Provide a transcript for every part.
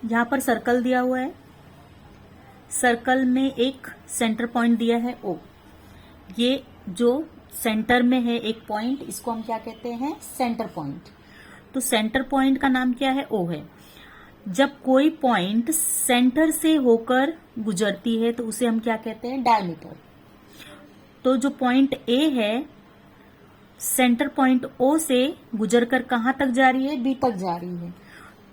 यहाँ पर सर्कल दिया हुआ है, सर्कल में एक सेंटर पॉइंट दिया है O। ये जो सेंटर में है एक पॉइंट, इसको हम क्या कहते हैं? Centre point. तो सेंटर पॉइंट का नाम क्या है? O है। जब कोई पॉइंट सेंटर से होकर गुजरती है तो उसे हम क्या कहते हैं? डायमीटर। तो जो पॉइंट A है, सेंटर पॉइंट O से गुजरकर कहां तक जा रही है? B तक जा रही है।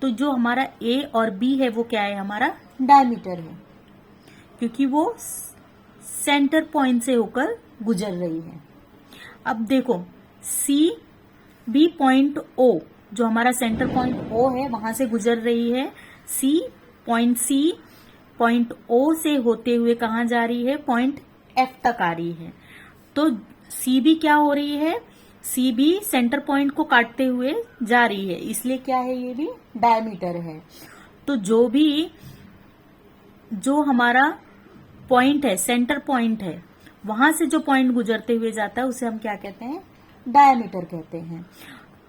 तो जो हमारा A और B है वो क्या है? हमारा डायमीटर है, क्योंकि वो सेंटर पॉइंट से होकर गुजर रही है। अब देखो B पॉइंट O, जो हमारा सेंटर पॉइंट O है वहां से गुजर रही है। C पॉइंट O से होते हुए कहां जा रही है? पॉइंट F तक आ रही है। तो CB क्या हो रही है? CB सेंटर पॉइंट को काटते हुए जा रही है, इसलिए क्या है? ये भी डायमीटर है। तो जो हमारा पॉइंट है, सेंटर पॉइंट है, वहां से जो पॉइंट गुजरते हुए जाता है उसे हम क्या कहते हैं? डायमीटर कहते हैं।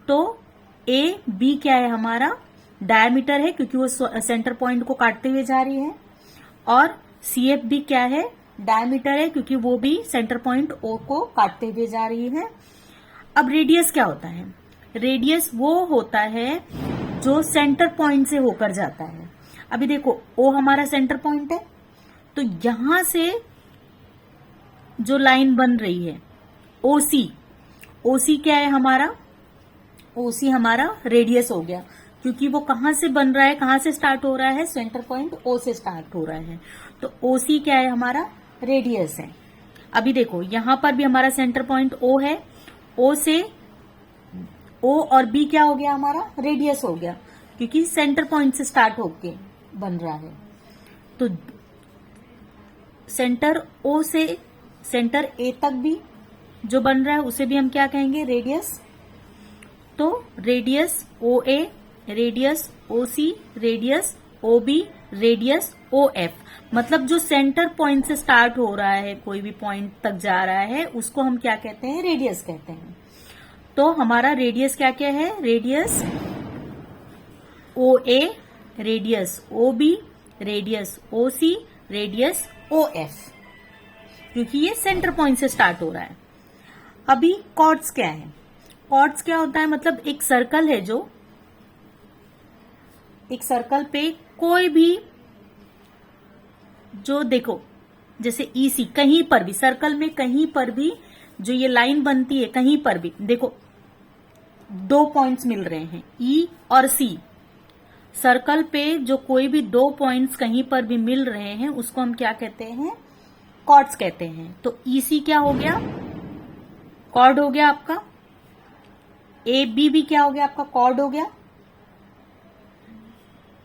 तो AB क्या है? हमारा डायमीटर है, क्योंकि वो सेंटर पॉइंट को काटते हुए जा रही है। और CFB क्या है? डायमीटर है, क्योंकि वो भी सेंटर पॉइंट O को काटते हुए जा रही है। अब रेडियस क्या होता है? रेडियस वो होता है जो सेंटर पॉइंट से होकर जाता है। अभी देखो O हमारा सेंटर पॉइंट है, तो यहां से जो लाइन बन रही है OC क्या है हमारा? OC हमारा रेडियस हो गया, क्योंकि वो कहां से बन रहा है, कहां से स्टार्ट हो रहा है? सेंटर पॉइंट O से स्टार्ट हो रहा है। तो OC क्या है? हमारा रेडियस है। अभी देखो यहां पर भी हमारा सेंटर पॉइंट O है, O और B क्या हो गया? हमारा रेडियस हो गया, क्योंकि सेंटर पॉइंट से स्टार्ट होके बन रहा है। तो सेंटर O से सेंटर A तक भी जो बन रहा है उसे भी हम क्या कहेंगे? रेडियस। तो radius OA, radius OC, radius OB, radius OF, मतलब जो सेंटर पॉइंट से स्टार्ट हो रहा है, कोई भी पॉइंट तक जा रहा है, उसको हम क्या कहते हैं? रेडियस कहते हैं। तो हमारा रेडियस क्या क्या है? Radius OA, radius OB, radius OC, radius OF, क्योंकि ये सेंटर पॉइंट से स्टार्ट हो रहा है। अभी कॉर्ड्स क्या है? कॉर्ड्स क्या होता है? मतलब एक सर्कल है, जो एक सर्कल पे कोई भी, जो देखो जैसे EC, कहीं पर भी सर्कल में कहीं पर भी जो ये लाइन बनती है, कहीं पर भी देखो दो पॉइंट्स मिल रहे हैं E और C। सर्कल पे जो कोई भी दो पॉइंट्स कहीं पर भी मिल रहे हैं उसको हम क्या कहते हैं? कॉर्ड्स कहते हैं। तो EC क्या हो गया? कॉर्ड हो गया आपका। AB भी क्या हो गया? आपका कॉर्ड हो गया।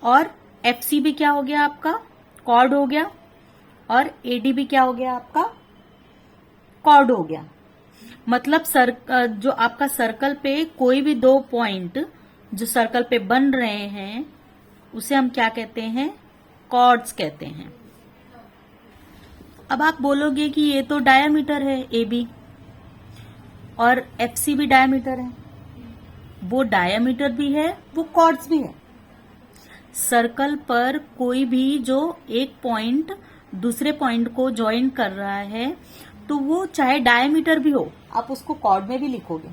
और FC भी क्या हो गया? आपका कॉर्ड हो गया। और AD भी क्या हो गया? आपका कॉर्ड हो गया। मतलब जो आपका सर्कल पे कोई भी दो पॉइंट जो सर्कल पे बन रहे हैं उसे हम क्या कहते हैं? कॉर्ड्स कहते हैं। अब आप बोलोगे कि ये तो डायामीटर है AB, और FC भी डायामीटर है। वो डायामीटर भी है, वो कॉर्ड्स भी है। सर्कल पर कोई भी जो एक पॉइंट दूसरे पॉइंट को ज्वाइन कर रहा है, तो वो चाहे डायमीटर भी हो, आप उसको कॉर्ड में भी लिखोगे।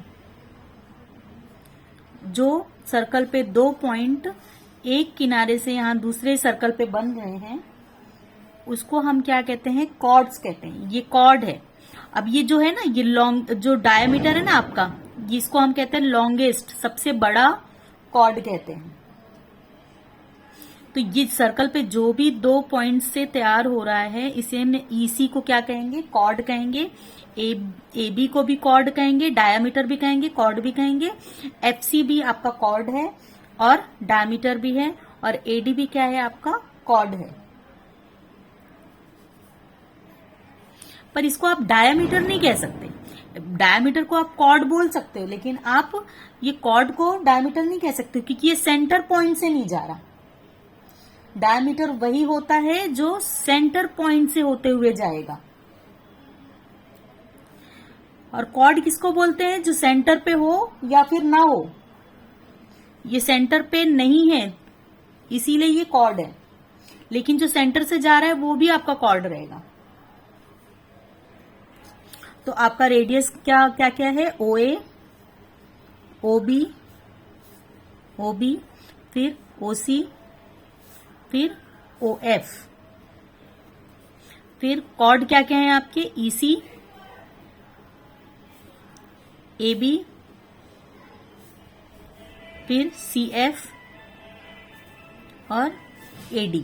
जो सर्कल पे दो पॉइंट एक किनारे से यहां दूसरे सर्कल पे बन रहे हैं उसको हम क्या कहते हैं? कॉर्ड्स कहते हैं। ये कॉर्ड है। अब ये जो है ना, ये लॉन्ग जो डायमीटर है ना आपका, इसको हम कहते हैं लॉन्गेस्ट, सबसे बड़ा कॉर्ड कहते हैं। तो ये सर्कल पे जो भी दो पॉइंट से तैयार हो रहा है इसे हम EC को क्या कहेंगे? कॉर्ड कहेंगे। AB को भी कॉर्ड कहेंगे, डायामीटर भी कहेंगे, कॉर्ड भी कहेंगे। FC भी आपका कॉर्ड है और डायामीटर भी है, और AD भी क्या है? आपका कॉर्ड है। पर इसको आप डायामीटर नहीं कह सकते। डायामीटर को आप कॉर्ड बोल सकते हो, लेकिन आप ये कॉर्ड को डायामीटर नहीं कह सकते, क्योंकि ये सेंटर पॉइंट से नहीं जा रहा। डायमीटर वही होता है जो सेंटर पॉइंट से होते हुए जाएगा। और कॉर्ड किसको बोलते हैं? जो सेंटर पे हो या फिर ना हो। ये सेंटर पे नहीं है इसीलिए ये कॉर्ड है, लेकिन जो सेंटर से जा रहा है वो भी आपका कॉर्ड रहेगा। तो आपका रेडियस क्या क्या क्या है, OA, OB, OB, फिर OC, फिर OF, फिर कॉर्ड क्या क्या है आपके, EC, AB, फिर CF और AD।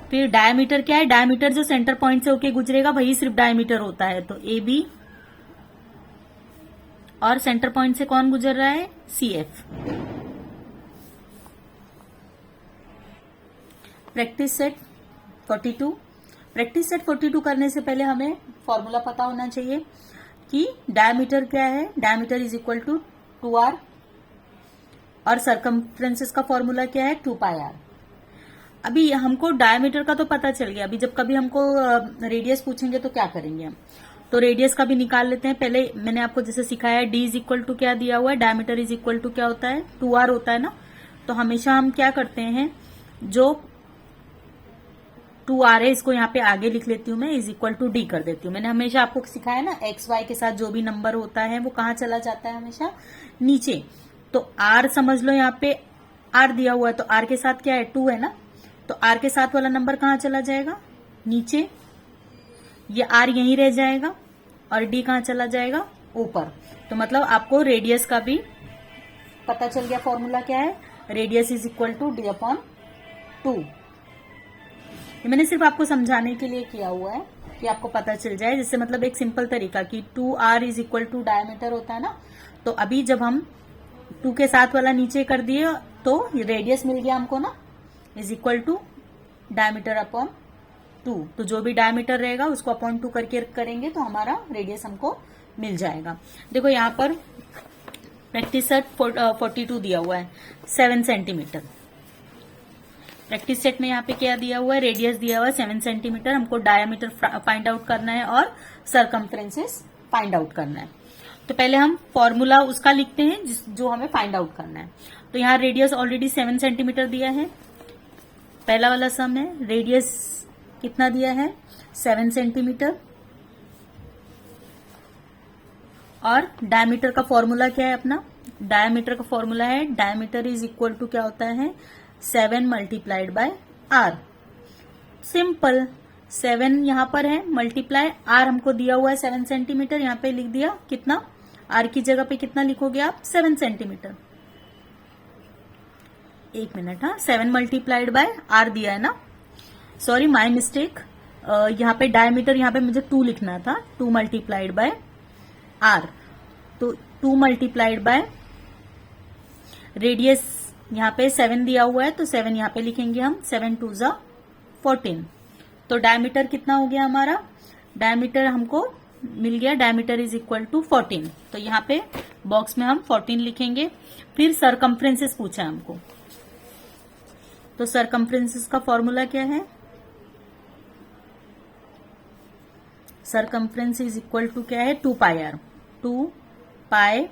फिर डायमीटर क्या है, डायमीटर जो सेंटर पॉइंट से होके गुजरेगा वही सिर्फ डायमीटर होता है। तो AB और सेंटर पॉइंट से कौन गुजर रहा है, CF। Practice set 42। Practice set 42 करने से पहले हमें फॉर्मूला पता होना चाहिए कि डायमीटर क्या है, diameter is equal to 2r और सरकमफ्रेंसेस का फॉर्मूला क्या है, 2πr। अभी हमको डायमीटर का तो पता चल गया। अभी जब कभी हमको रेडियस पूछेंगे तो क्या करेंगे हम, तो रेडियस का भी निकाल लेते हैं। पहले मैंने आपको जैसे सिखाया है, d इज इक्वल टू क्या दिया हुआ है, डायमीटर इज इक्वल टू क्या होता है, 2r होता है ना। तो हमेशा हम क्या करते हैं, जो 2r है इसको यहाँ पे आगे लिख लेती हूँ मैं, इज इक्वल टू d कर देती हूँ। मैंने हमेशा आपको सिखाया ना, एक्स वाई के साथ जो भी नंबर होता है वो कहाँ चला जाता है, हमेशा नीचे। तो r समझ लो, यहाँ पे r दिया हुआ है तो r के साथ क्या है, 2 है ना, तो r के साथ वाला नंबर कहाँ चला जाएगा, नीचे। ये r यहीं रह जाएगा और d कहाँ चला जाएगा, ऊपर। तो मतलब आपको रेडियस का भी पता चल गया। फॉर्मूला क्या है, radius is equal to d upon 2। ये मैंने सिर्फ आपको समझाने के लिए किया हुआ है कि आपको पता चल जाए, जिससे मतलब एक सिंपल तरीका कि 2r is equal to diameter होता है ना। तो अभी जब हम 2 के साथ वाला नीचे कर दिए तो रेडियस मिल गया हमको ना, is equal to diameter upon 2। तो जो भी डायमीटर रहेगा उसको अपॉन 2 करके करेंगे तो हमारा रेडियस हमको मिल जाएगा। देखो यहाँ पर प्रैक्टिस सेट 42 दिया हुआ है, 7 सेंटीमीटर। प्रैक्टिस सेट में यहाँ पे क्या दिया हुआ है, रेडियस दिया हुआ है 7 सेंटीमीटर। हमको डायमीटर फाइंड आउट करना है और सरकमफ्रेंसेस फाइंड आउट करना है। तो पहले हम फॉर्मूला उसका लिखते हैं जो हमें फाइंड आउट करना है। तो यहाँ रेडियस ऑलरेडी 7 सेंटीमीटर दिया है, पहला वाला सम है। रेडियस कितना दिया है, 7 सेंटीमीटर। और डायमीटर का फॉर्मूला क्या है अपना, डायमीटर का फॉर्मूला है, डायमीटर इज इक्वल टू क्या होता है, 7 मल्टीप्लाइड बाय r। सिंपल, 7 यहां पर है, मल्टीप्लाई r हमको दिया हुआ है 7 सेंटीमीटर, यहां पे लिख दिया कितना, r की जगह पे कितना लिखोगे आप, 7 सेंटीमीटर। एक मिनट, हाँ, 7 मल्टीप्लाइड बाय r दिया है ना, सॉरी माय मिस्टेक। यहाँ पे डायमीटर, यहाँ पे मुझे 2 लिखना था, 2 मल्टीप्लाइड बाय r। तो 2 मल्टीप्लाइड बाय रेडियस यहाँ पे 7 दिया हुआ है तो 7 यहाँ पे लिखेंगे हम, 7 2 जा 14। तो डायमीटर कितना हो गया हमारा, डायमीटर हमको मिल गया, डायमीटर इज इक्वल टू 14। तो यहाँ पे बॉक्स में हम 14 लिखेंगे। फिर सरकमफ्रेंसेस पूछा है हमको, तो सरकमफ्रेंसेस का फॉर्मूला क्या है, सरकमफ्रेंस इज इक्वल टू क्या है, 2πr, 2πr।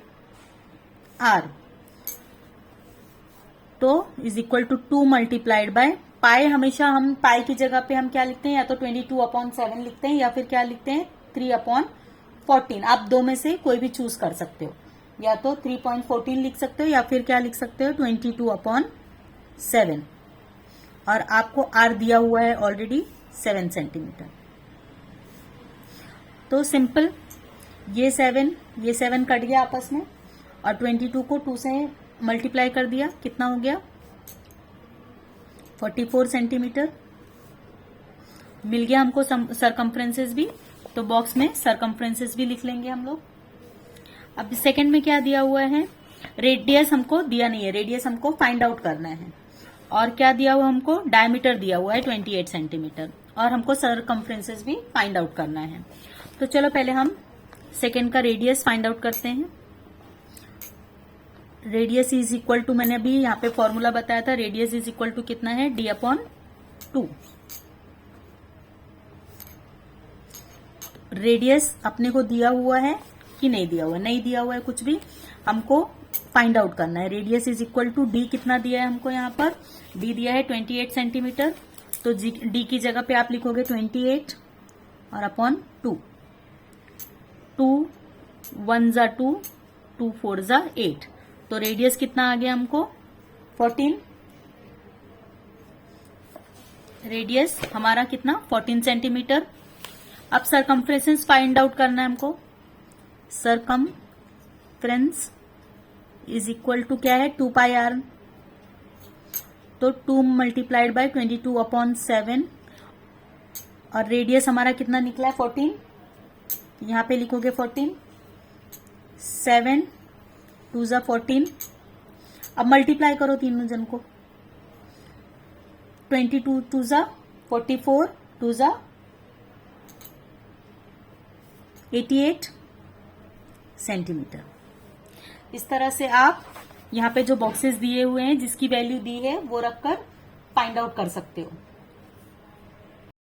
तो is equal to 2 multiplied by pi. हमेशा हम पाई की जगह पे हम क्या लिखते हैं, या तो 22/7 लिखते हैं या फिर क्या लिखते हैं, 3/14। आप दो में से कोई भी चूज कर सकते हो, या तो 3.14 लिख सकते हो या फिर क्या लिख सकते हो, 22/7। और आपको r दिया हुआ है ऑलरेडी 7 सेंटीमीटर। तो सिंपल, ये 7 कट गया आपस में और 22 को 2 से मल्टीप्लाई कर दिया, कितना हो गया, 44 सेंटीमीटर मिल गया हमको। सरकमफ्रेंसेस भी, तो बॉक्स में सरकमफ्रेंसेस भी लिख लेंगे हम लोग। अब सेकंड में क्या दिया हुआ है, रेडियस हमको दिया नहीं है, रेडियस हमको फाइंड आउट करना है। और क्या दिया हुआ हमको, डायमीटर दिया हुआ है 28 सेंटीमीटर और हमको सरकमफ्रेंसेस भी फाइंड आउट करना है। तो चलो पहले हम सेकंड का रेडियस फाइंड आउट करते हैं। रेडियस इज इक्वल टू, मैंने अभी यहाँ पे फॉर्मूला बताया था, रेडियस इज इक्वल टू कितना है, d/2। रेडियस अपने को दिया हुआ है कि नहीं दिया हुआ है, नहीं दिया हुआ है कुछ भी। हमको फाइंड आउट करना है। Radius is equal to D कितना दिया है हमको यहाँ पर, डी दिया है 28 सेंटीमीटर, तो डी की जगह पे आप लिखोगे 28 और अपॉन 2, 2 1 जा 2, 2 4 जा 8, तो रेडियस कितना आ गया हमको 14, रेडियस हमारा कितना 14 सेंटीमीटर। अब सरकमफ्रेंस फाइंड आउट करना है हमको। सरकमफ्रेंस इज इक्वल टू क्या है 2 पाई आर, तो 2 मल्टीप्लाइड बाय 22 अपॉन 7, और रेडियस हमारा कितना निकला है 14, यहां पे लिखोगे 14, 7 2 जा 14, अब मल्टीप्लाई करो तीनों जन को, 22 2 जा 44, 2 जा 88 सेंटीमीटर। इस तरह से आप यहाँ पे जो बॉक्सेस दिए हुए हैं जिसकी वैल्यू दी है वो रखकर फाइंड आउट कर सकते हो।